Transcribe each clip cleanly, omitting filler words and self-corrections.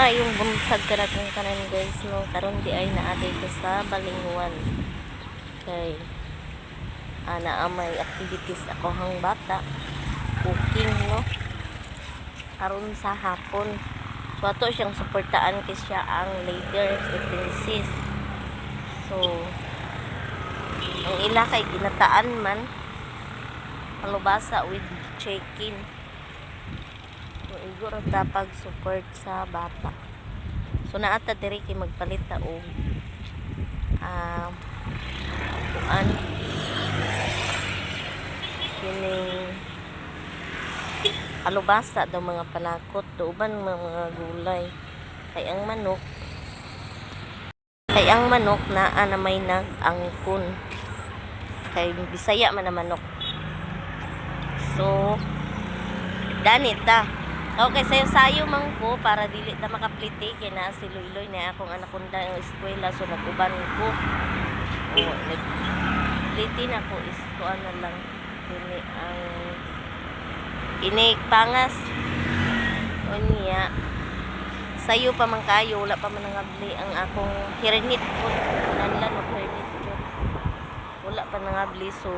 Maayong buntag kanatong kanan guys no, karon di ay naaday ko sa Balingwan kay ana may activities ako hang bata cooking no karon sa hapon. So ato siyang suportaan kay siya ang leader si Princess. So ang ila kay ginataan man kalubasa with chicken. So igor tapag support sa bata. So naata diri kay magpalit ta og kuan kining kalubasa daw mga panakot do uban mga gulay kay ang manok naa na may nag-angkon kay Bisaya man na manok. So danita okay sayo man ko para dili ta makapliti kay na si Loyloy na akong anakunda ng eskwela. So naguban ko nagpliti na ko is kuan na lang kini ang inig pangas o niya sayo pa man kayo wala pa man nangabli ang akong hirnit po nanlan o hirnit ko wala pa nangabli. So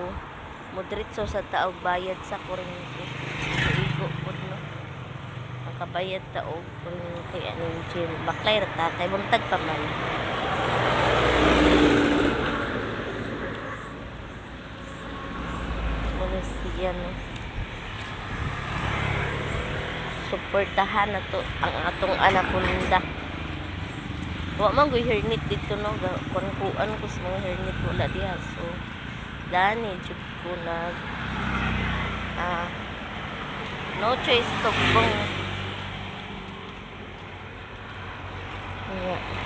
modritso sa taog bayad sa kuryente igo po no makabayad taog kuryente anong gym baklay rata kay buntag pa man. Siya no suportahan na to ang atong anakunda. Wa man go hernit dito no kuan ko sa mga hernit wala diha. So dani jud ko nag no choice to kung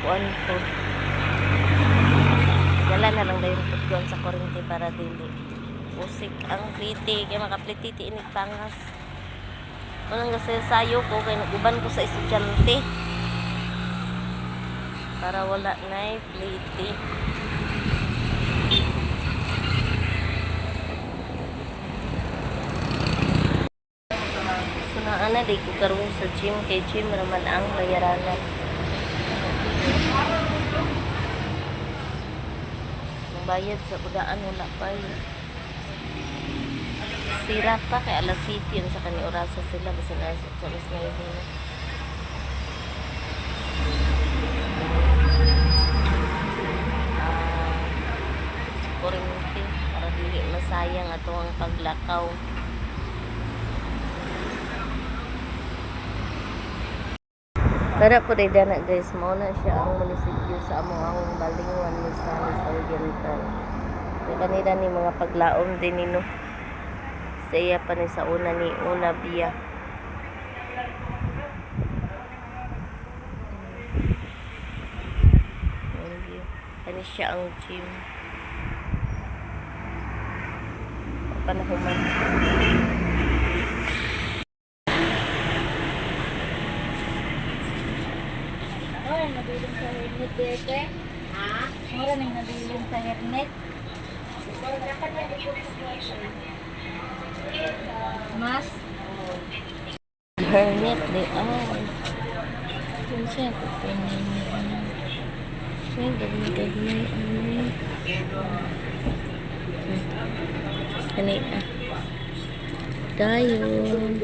kuan ko dala na lang dayon tutgon sa kuryente para dili usik ang pliti kay makapliti inig pangas. Unang sayo ko kay naguban ko sa estudyante para wala na pliti. So naana di ko karon sa gym kay gym naman ang bayaranan. Ang bayad sa kudaan wala pa sira pa kay alas 7 yun sa kani orasa sila basta na sa alas 9 na. Kuryente para dili masayang ato ang paglakaw. Tara po day na guys mo na siya ang munisipyo sa among ang Balingwan ni sa Oriental. Kaya kanila ni mga paglaom din nino. Saya pa ni sa una ni Una Biya. Kani siya ang gym. Panahuman. Oy, nabiling sa hernet dito eh. Ha? Mura nang nabiling sa hernet. Mas Hernet de ay. Kinsa ko pinili. Siya gawin kani dayon.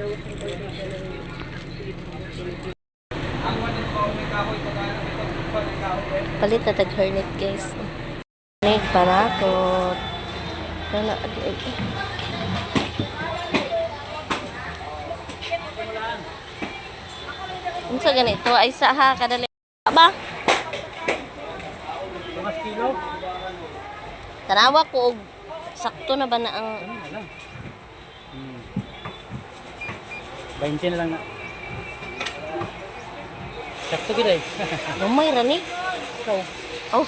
Palit na tag hernet guys. Nig panakot. Kana unsa ganito ay saha kadali ba? 5 kilo. Tanawa ko og sakto na ba na ang 20 na lang na. Sakto gid ay. lumay ra ni. So, Oh.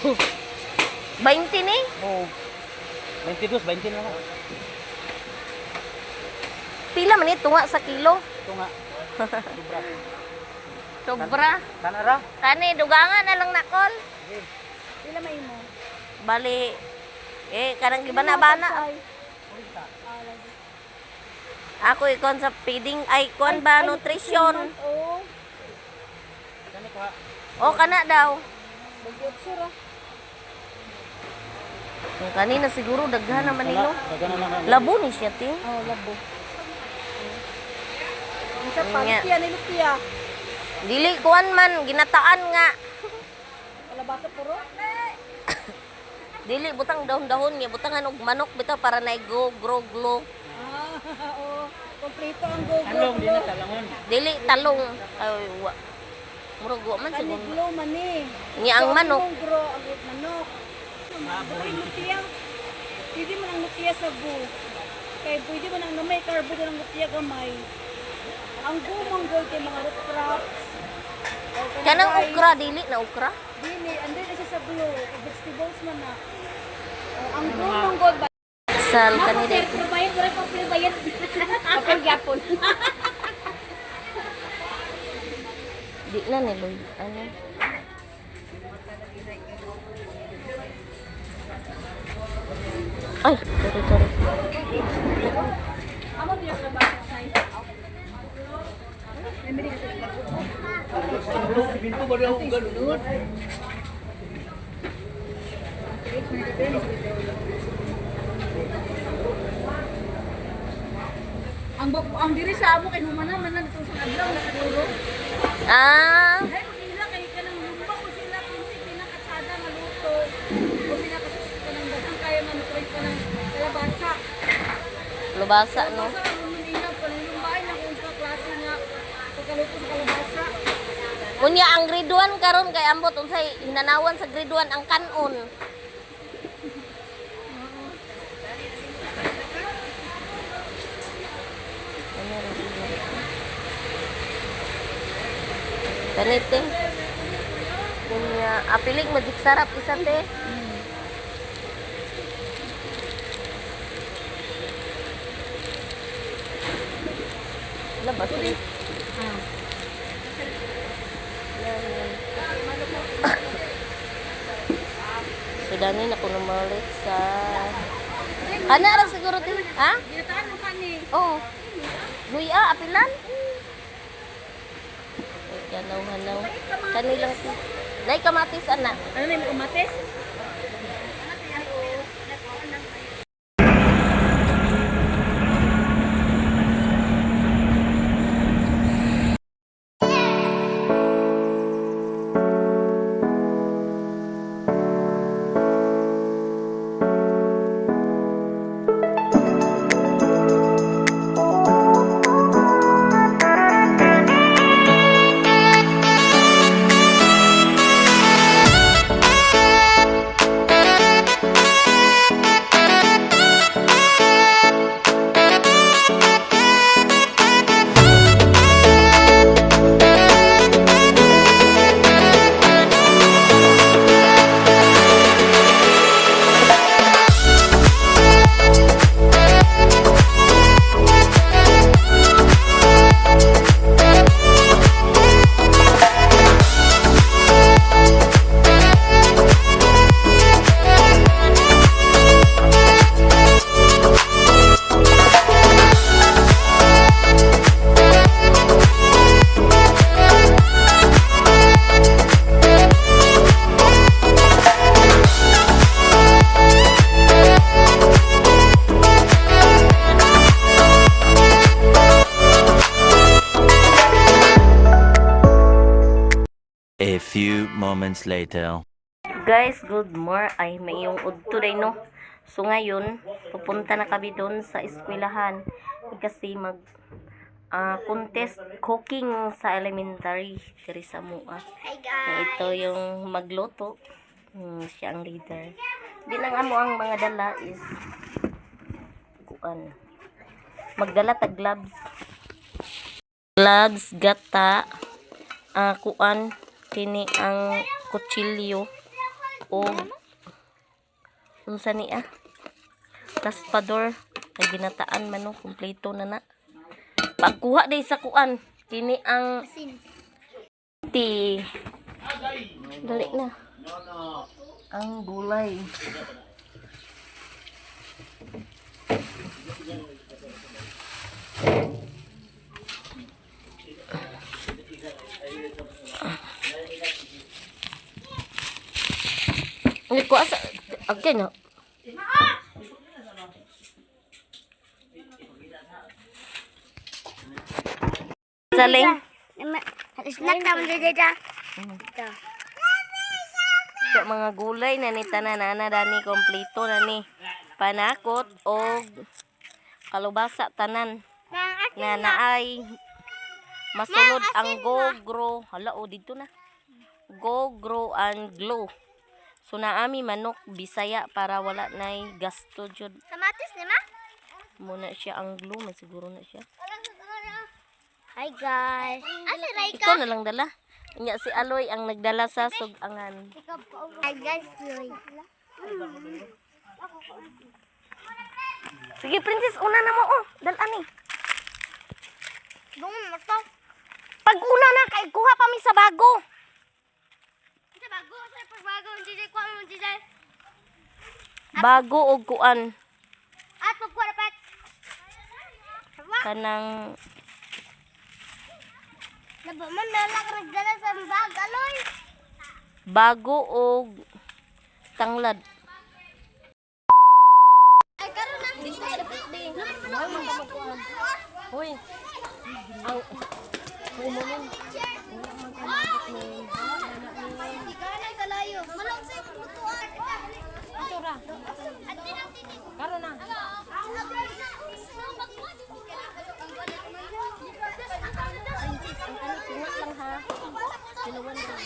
20 ni. oh. 22, 20 na lang. Pila man ni tunga sa kilo? Ito nga. Sobra. Sobra. Tanara. Kani dugangan na lang nakol. pila may mo? Bali kanang gibana-bana. Ako ikon sa feeding ay kon ba nutrition. Oh. pa. O, kana daw. Bagyot sir ah. Yung kanina siguro daghan naman nilo. Dagan na lang. Labo ni siya, ting. Oh, labo. Isa pa, Nga. lupiya ni lupiya. Dili kuan man, ginataan nga. Kalabasa puro. Dili butang dahon-dahon nga, butangan og manok bitaw para na grow glow. Ah, oo. Kompleto ang gogo. Talong din na talangon. Dili talong. Ay, wa. Murag wa man siguro. Kaniglo man eh. Nga ang manok. Ang gro, ang manok. Ay, lupiya. Pwede mo ng lupiya sa bu. Kaya pwede mo nang namay karbo din ang lupiya gamay. Ang gumang gold kay mga root crops. Kanang okra dili na okra. Dili, andun na siya sa blue. Vegetables man na. Ang gumang gold ba? Sal kanina. Bayad, wala pa bayad. Kapag yapon. Di na ni Lloyd. Ano? Ay, sorry. Binto ba daw ang ganun? Ang diri sa amo kay humana man lang itong sa adlaw na siguro. Ah, Ay, kung ila kay kanang lumba ko sila kung si pinakatsada maluto. O pinakasus ka ng dagang kaya manukoy ka ng kalabasa. lubasa no. Sa ang manila pa ng lumbay na kung sa klase nga pagkaluto ng kalabasa. Kunya ang grade 1 karon kay ambot unsay hinanawan sa grade 1 ang kanon. Ganite. Kunya apiling magic sarap isa te. Labas ni. Sudanin ako namalik sa... Ana ra siguro din. Ha? Ginataan mo ka ni. Oh. Luya, apilan? Hanaw. Kanilang... Nay kamatis, ana. Ano na yung kamatis? A few moments later. Guys, good morning. Ay, may yung udto day, no? So, ngayon, pupunta na kami doon sa eskwelahan. Kasi contest cooking sa elementary. Diri sa mua. Hi guys! Ito yung magluto. Siya ang leader. Di lang amo ang mga dala is kuan. Magdala tag gloves. Gloves, gata, kuan, kini ang kutsilyo o unsa ni raspador kay ginataan man no, kompleto na na. Pagkuha day sa kuan, kini ang dali na. Ang gulay. Hindi ko asa. Okay na. Saling. Snack naman dito. So, mga gulay na ni tanan na dani kompleto na ni panakot o kalubasa tanan na naay masulod ang go-grow. Hala, dito na. Go-grow and glow. So, naami manok Bisaya para wala na'y gasto jud. Kamatis ni ma? Muna siya ang glow. May siguro na siya. Hi guys. Asa Raika? Ikaw na lang dala. Nya si Aloy ang nagdala sa sugangan. Hi guys, Joy. Sige, princess, una na mo. Dala ni. Bungon mo to. Pag una na, kay kuha pa mi sa bago. Sa bago, sa pagbago, hindi dai ko mo hindi dai. Bago o kuan. At pagkuha dapat. Kanang Labo man nalak nagdala sa bag, aloy. bago o tanglad. Ay karon na. Dito ka dapat din. Hoy. Ang umunin. Siganan kalayo. Malong sa lutuan. Ito ra. At tinang tinik. Karon na. Tingat lang ha. Sinuwan lang.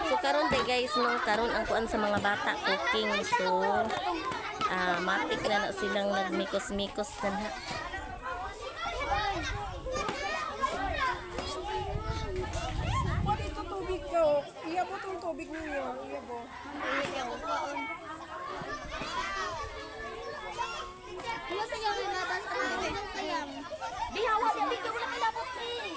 So karon day guys no, karon ang kuan sa mga bata cooking. So matik na silang nagmikos-mikos na ha. Ito tubig ko. Iyabo tong tubig ninyo. Iyabo. Bihawa din dito wala kilabot eh.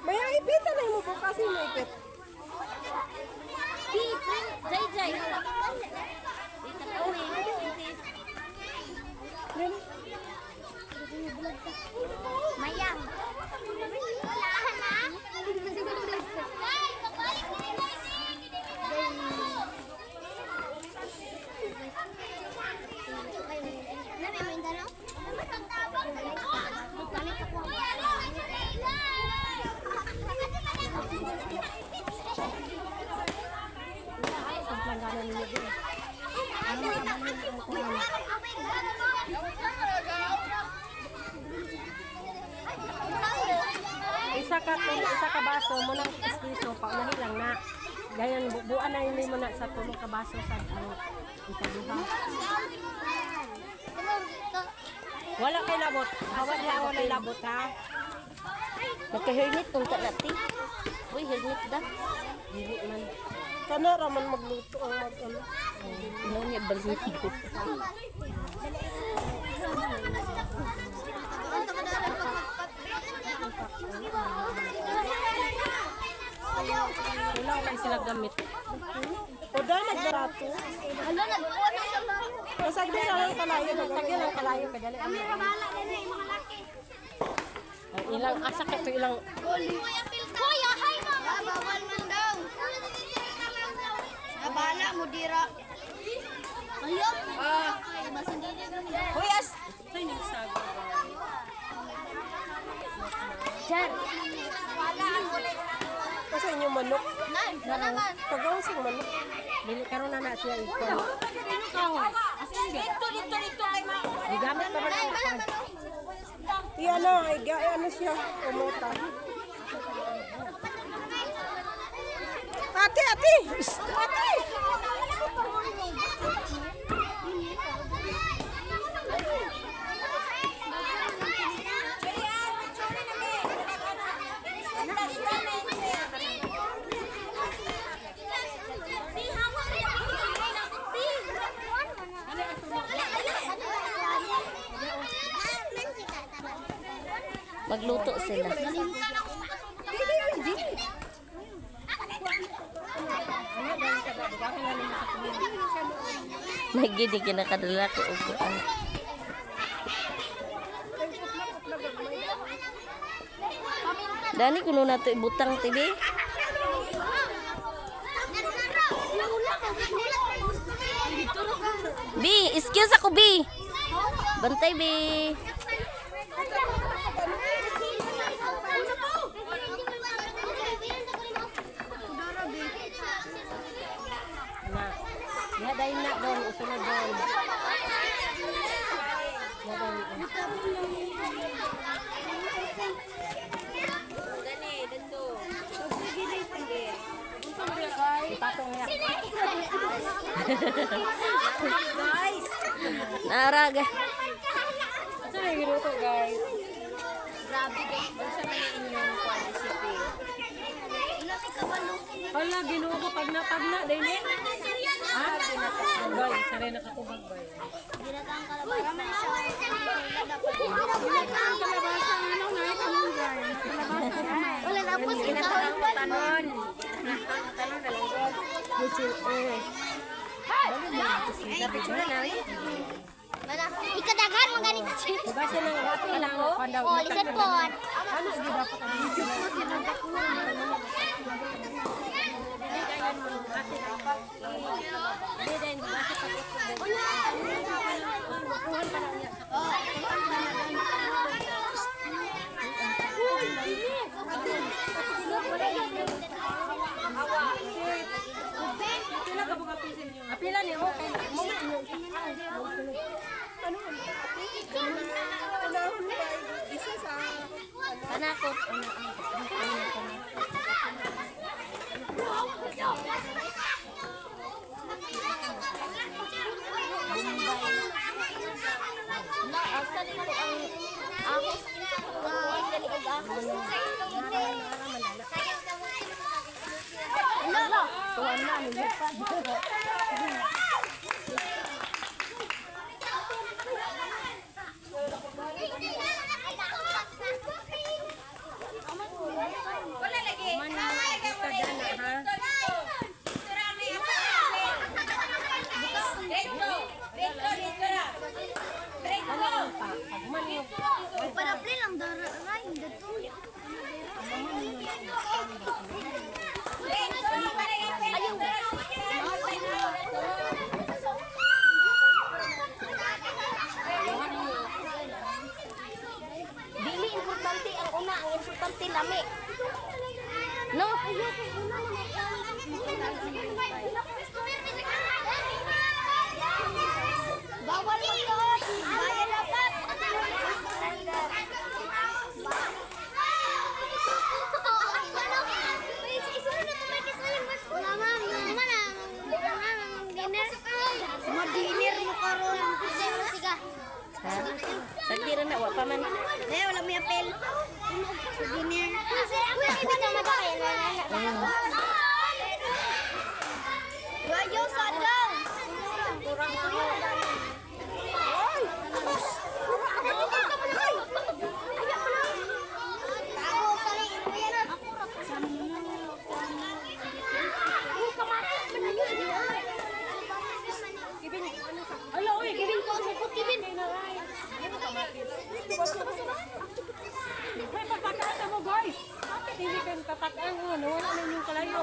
May ipitan na mo bukas yung ipit. Jay. Mayang. Isa ka baso mo nang istiso pa unahin lang na. Gayon buuan na hindi mo na sa tulong ka baso sa ikaduha. Wala kay labot. Hawat lang wala labot ha. Nagka-hermit tong kalati. Uy, hermit da. Dili man. Kana ra man magluto ang mag-ano. Ano niya balhin ko. Wala kay sila gamit. O da nagbarato. Ano nagkuha na sa mga. Masagdi na lang kalayo, masagdi lang kalayo kadali. Kami rabala din eh mga laki. Ang ilang asa ka to ilang Kuya, hi mama. Bawal man daw. Abala mo dira. Ayo. Hoy as say ni sabi. Jar. Kasi inyong manok. Nan, naman. Pagawa sing manok. Dili karon na siya ikaw. Dito kay ma. Gigamit pa ba Ay, ng wala man. Iyan na, ano siya, umota. Ate! Ate! Magluto sila. May gini kinakadala ko upuan. Dani kuno nato ibutang tibi. Bi, excuse ako Bi. Bantay Bi. Na. Ya dai na doon usunod doon. Ya dai. Ipatong niya. Naraga. Ito na yung ginuto guys. Grabe guys, basta na inyong quality. Hala, ginuto pag na dahil eh. Ah, pinatang. Bay, saray nakatubag bay. Ginatang kalabasa na siya. Wala na po sila. Tanon. Busil eh. Napictura na rin. Ikadagan mo ganito siya. Diba siya nang wati lang o? Oh, listen po. Ano, di ba pa kami? Apila ni okay. Panakot. Na, asan ko ang ahos galing ahos. Tuwan na, nilipad. Wala lagi. Para lang dararay dito. Dili importante ang una, ang importante lami. No? Bawal mo yun. Bayan dapat. Dinner mo karon. Sige. Ha? Sagdira na wa pa man. Wala may apel. Dinner. Wayo sadang. Kurang Ala, uy, Kibin ko sa kibin. may pagkakata mo guys. Hindi ka tatakang ano, wala na yung kalayo.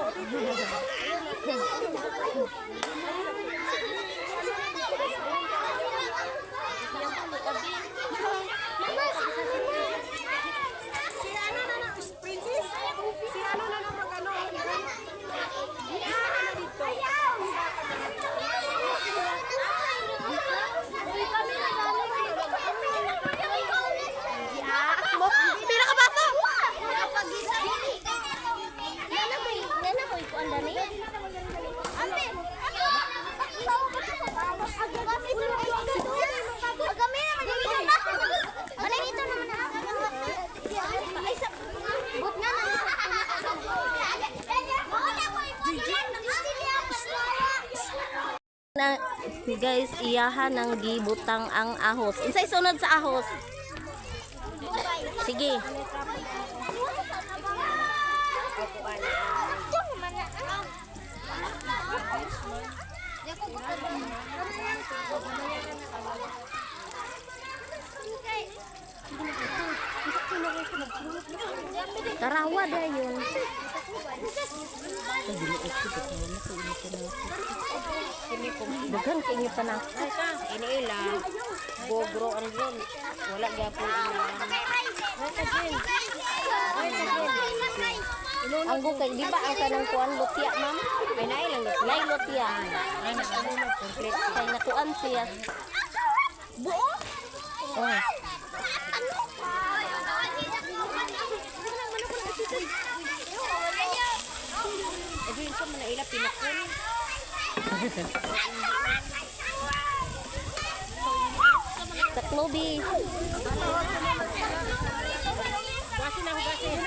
Si ano na na, princess? Si ano na na mag-ano? Isa na na dito. Pinakabaso! Nana ko iko andani. Ate! Na guys, iyahan ng gibutang ang ahos. Unsay sunod sa ahos? Sige. Tarawa dah yun. Dagan kayo pa na. Ini ilang. Gogro ang yun. Wala gyapon ilang. Ang bukay, di ba ang kanang kuan lutya, ma'am? Ay na ilang. Nay lutya. Ay na complete. Kay nakuan siya. Buo? Oh. Ay sa man ila pinakon. Taklobi. Gasin ang gasin.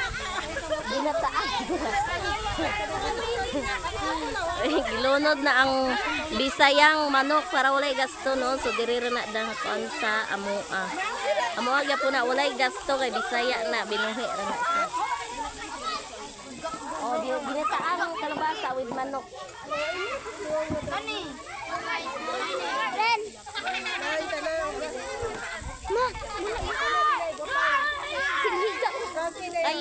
Binataan. Gilunod na ang Bisayang manok para walay gasto no. So diri ra na dang kuan sa amoa. Amoa gyapon na walay gasto kay Bisaya na binuhi ra na siya. Oh, binataan ang kalabasa with manok. Ani. Ren. Ma, sinigang. Ay.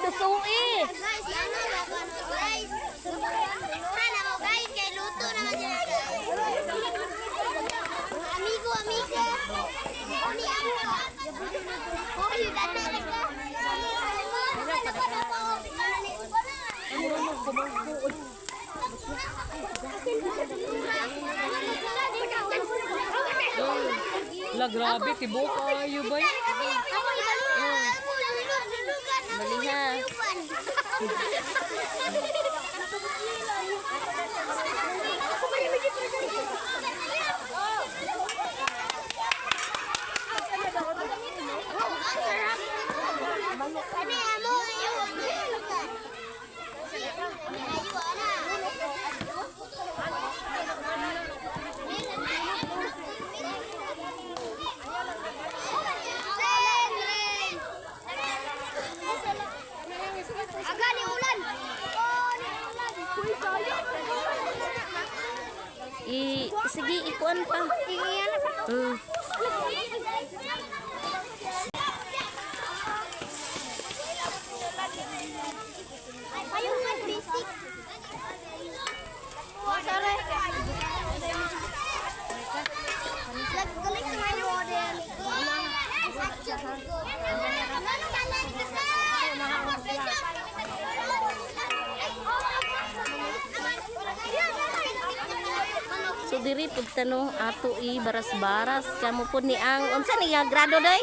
Tusui. Guys, ano guys? Sana mo guys, kay luto naman sila. Amigo, amiga. Oh, yun La grabe, tibok kayo ba? Maliha. Agak ni ulan. Sige, ikuan pa. Ayun kan basic. Oh, sorry. Galing sa mga model. So diri pud tanong ato i baras-baras kamo pud ni ang unsa ni nga grado day?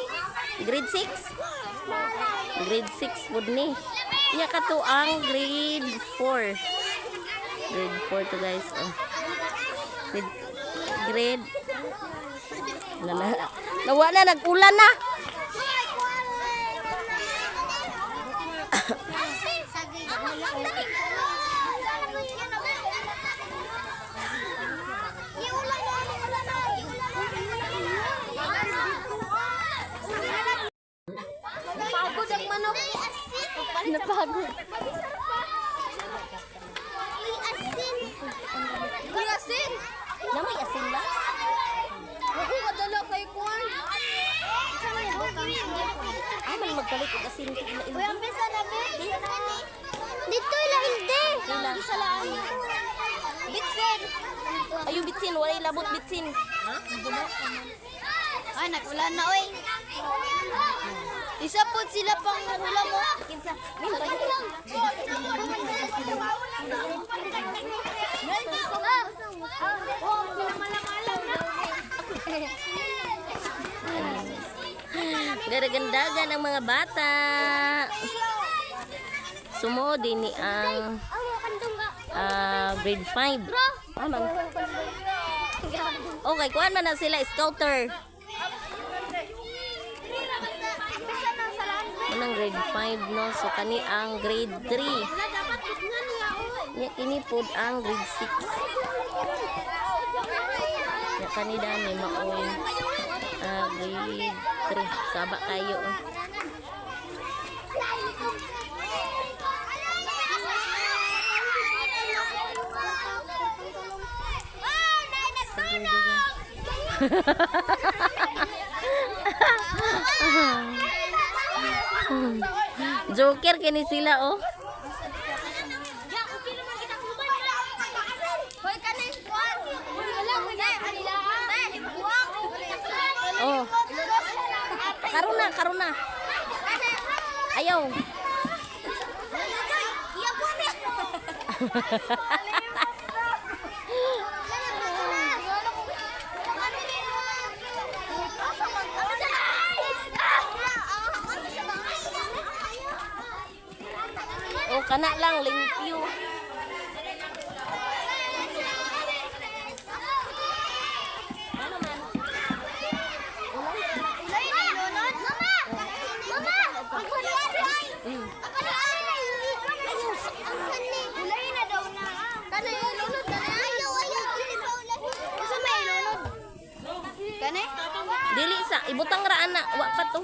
Grade 6? Grade 6 pud ni. Iya ka to ang grade 4. Grade 4 to guys. Oh. Grade nawa na nag-ulan na. Napagod ang manok. Napagod. Asin. May asin. Namay asin lang. Ako kadala kay Kuan. Ay man magkalit og asin kay ila. Uy, ang bisa na be. Dito ila hindi. Ila. Isa lang. Bitsin. Ayo bitsin walay labot bitsin. Ay, nag-ulan na oy. Isa po sila pang ulam mo. Kinsa? Garagandagan ang mga bata. Sumo din ni ang grade 5. Aman. Okay, kuan man na sila scouter. Anong grade 5 no? So kani ang grade 3. Ya kini pod ang grade 6. Ya kani dami maoy grade 3. Saba kayo. Oh. Joker kini sila oh. Oh. Karuna, karuna. Ayaw. Oh, kana lang limpyo. Dili sa ibutang ra ana, wa pa to.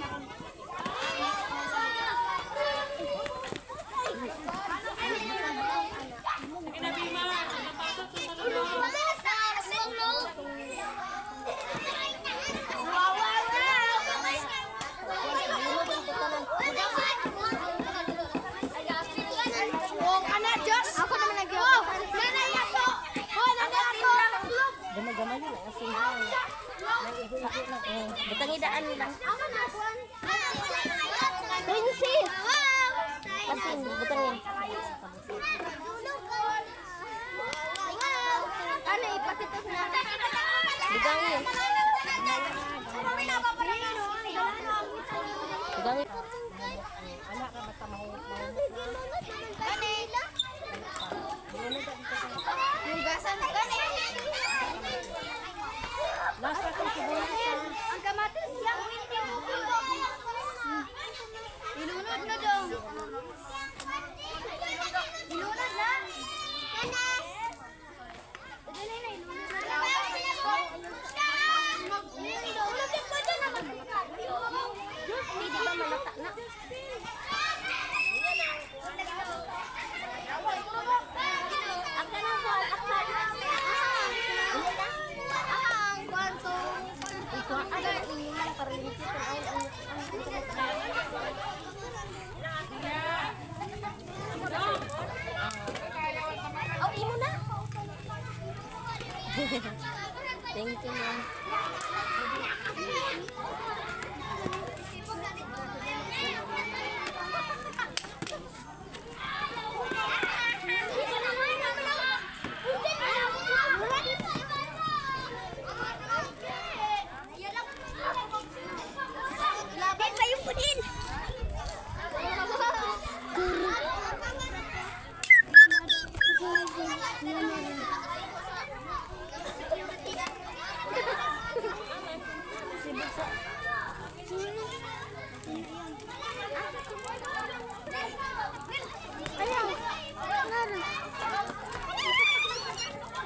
Gamay-gamay yun, asin lang. Butang idaan lang. Princess! Asin, butang yun. Ano, ipatitos na. Butang yun. Butang yun. Hugasan ka na. Last pa kung siguro Ang kamatis lang. Ilunod na daw. Ilunod na. Dali na, ilunod na. Hindi ba malata na? Thank you, ma'am. Laban sa yung pudin.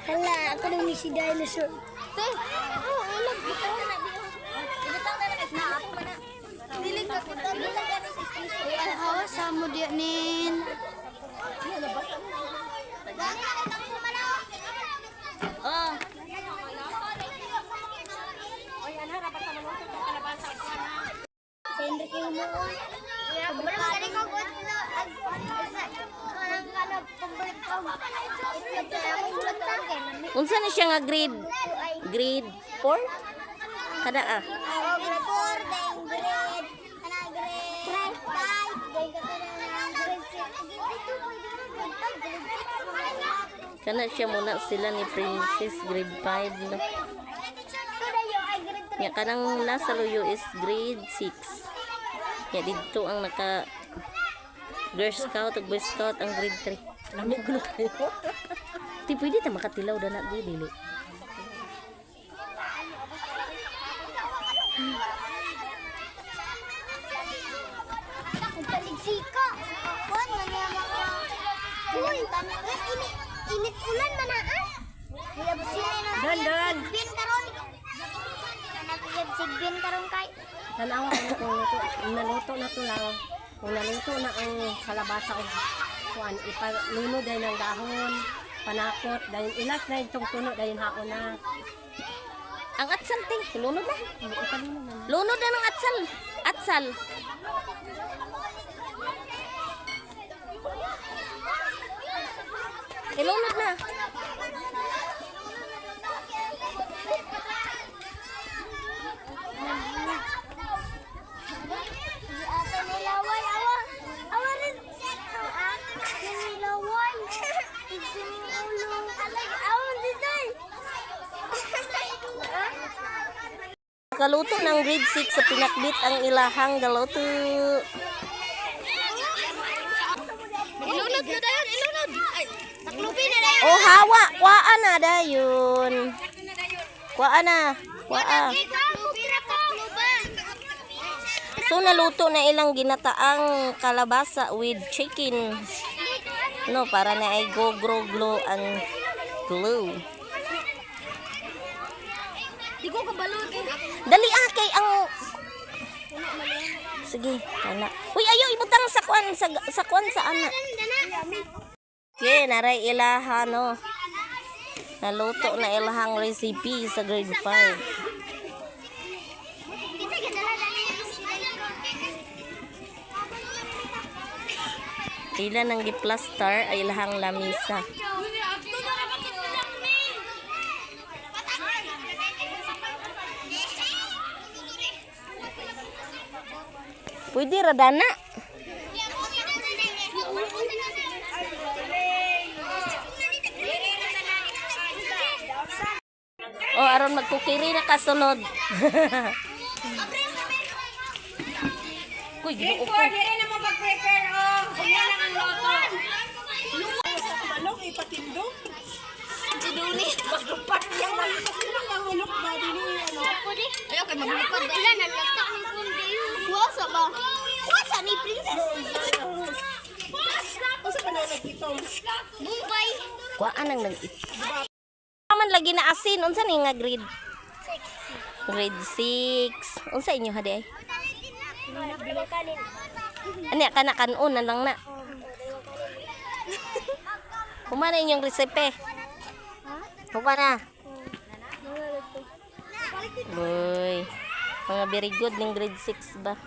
Hala, ako nang si dinosaur. Oh, ilag ito. Ibutang na kasi ako mana. Dilig ka kita. Ay, hawa sa mo diyan nin. Oh. Oy, ana rapat sa manungkot ng kalabasa. Sendre kayo mo. Barang kali ko good na. Parang kana pambalik ko. Ito ako ulat ka. Unsa na siya nga grade? Grade 4? Kada ah. Oh, grade 4, then grade. Kana grade 5, then grade 6. Kana siya muna sila ni Princess grade 5 no. Nya kanang nasa luyo is grade 6. Ya dito ang naka Girl Scout ug Boy Scout ang grade 3. Lamig ko kayo. Ti pwede ta makatilaw da na dili. Sika. Kon manama ka. Uy, init ulan manaan. Kuya busine na. Dan. Bin karon. Nagiyab sigbin karon kay. Tanawa ko kung naluto na to lang. Kung naluto na ang kalabasa o kuan, ipalunod dahil ng dahon, panakot, dahil ilas na yung tuno dahil haon na. Ang atsal, ting. Lunod na. Ipalunod na. Lunod na ng atsal. Atsal. Ilunod na. Ate nilaway awa rin ang ate nilaway. Isin ulo. Alag awan dito. Kaluto ng grade 6 sa pinakbit ang ilahang galuto. Ilunod na dayon, ilunod. Ay, taklubin na dayon. Oh, hawa. Kuhaan na dayon. Kuhaan na. Kuhaan. Taklubin na takluban. So, naluto na ilang ginataang kalabasa with chicken. No, para na ay go-grow-glow ang glue. Di ko kabalod. Dali kay ang... Sige, kana. Uy, ayaw, ibutang sa kwan, sa kwan sa ana. Okay, naray ilaha, no. Naluto na ilahang recipe sa grade 5. Pila ng giplastar ay ilahang lamisa. Pwede radana. Oh, aron magkukiri na kasunod. Kuy, ginoo ko. Dire na mo mag-prepare oh. Kunya lang ang loto. Balong ipatindo. Duduli. Maglupat yang ang ulok ba dili ano. Ayaw kay maglupad. Ilan na lata ang kundi. Wasa ba? Wasa ni princess. Usa pa na nagitong. Mumbai. Kuhaan ang nag-it. Naman lagi na asin. Unsa ni nga grade? Grade 6. Unsa inyo hadi ay? Ani kana kanon na lang na. Kumana inyong resipe? Kumana? Boy. Mga very good ng grade 6 ba?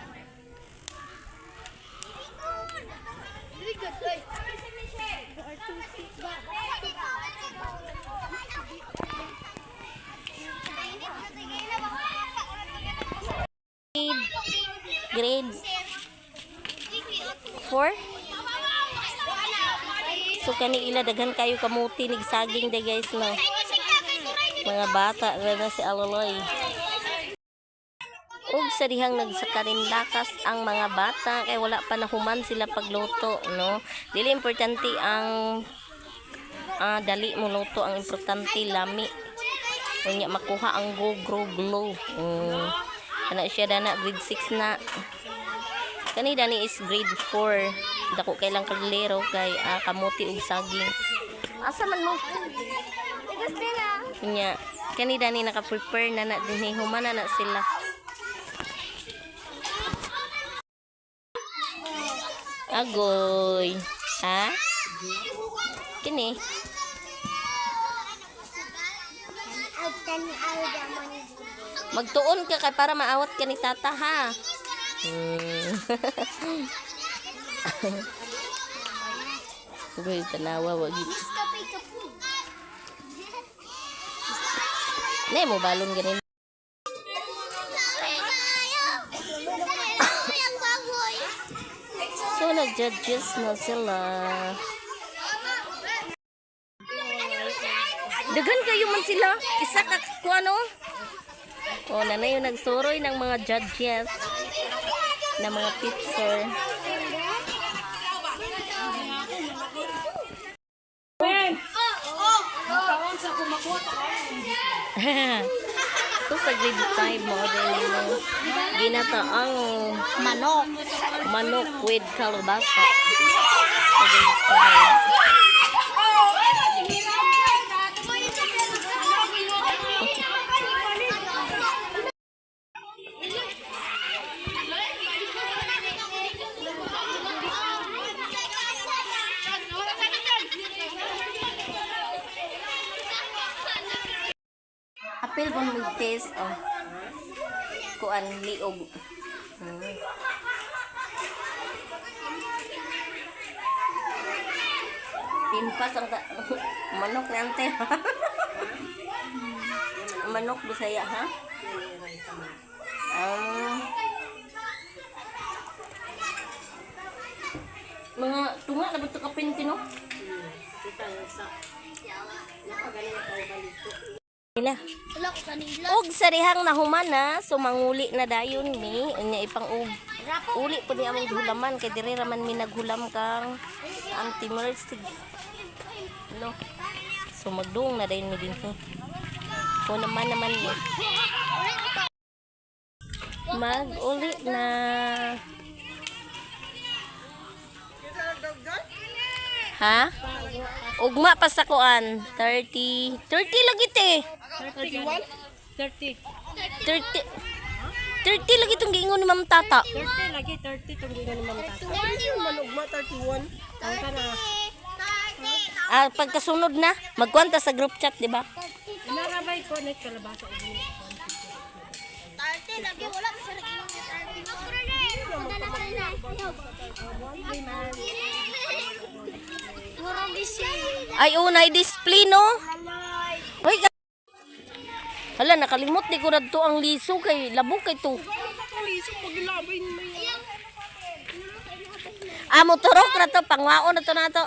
Grade 4. So kani ila daghan kayo kamuti nig saging de guys no. Mga bata ra na si Aloloy. Ug sa dihang nagsakarin lakas ang mga bata kay wala pa nahuman sila pagluto no. Dili importante ang dali mo luto, ang importante lami. Unya makuha ang go grow glow. Ana siya dana grade 6 na. Kani dani is grade 4. Dako kay lang kalero kay kamuti ug saging. Asa man mo? Nya kani dani naka-prepare na na dinhi humana na sila. Agoy. Ha? Kini. Magtuon ka kay para maawat ka ni tata ha. Agoy tanawa wagi. Ne mo balon ganin. So nag-judges na sila. Dagan kayo man sila. Isa ka kuano? O nanay yung nagsuroy ng mga judges na mga teacher. So sa grade 5 mo din ginataang manok with kalabasa. Sa grade 5. Apil pang mag-taste. Oh. Kuan, liog. Timpas ang manok ni ante. Manok Bisaya, ha? Mga tunga na ba ito kapinti, no? Nila. Wala ko kanila. Og sa dihang nahuman na, so manguli na dayon mi, nya ipang uli po di among hulaman kay diri raman mi naghulam kang anti-mercy. No. So magdung na dayon mi dinhi. O naman ni. Mag-uli na. Ha? Ugma pa sa kuan. 30 lagi te. 31? 30. 30 lagi itong giingon ni Ma'am Tata. 30 lagi, 30 itong gingon ni Ma'am Tata. Manugma 31. Ang ka na. Pagkasunod na, magkwanta sa group chat, di ba? Inarabay ko na kalabasa. Tarte lagi wala sa rin. Ay, unay display, no? Uy, hala, nakalimot di ko na to ang liso kay labog kay to. Motorok na to, pangwaon na to.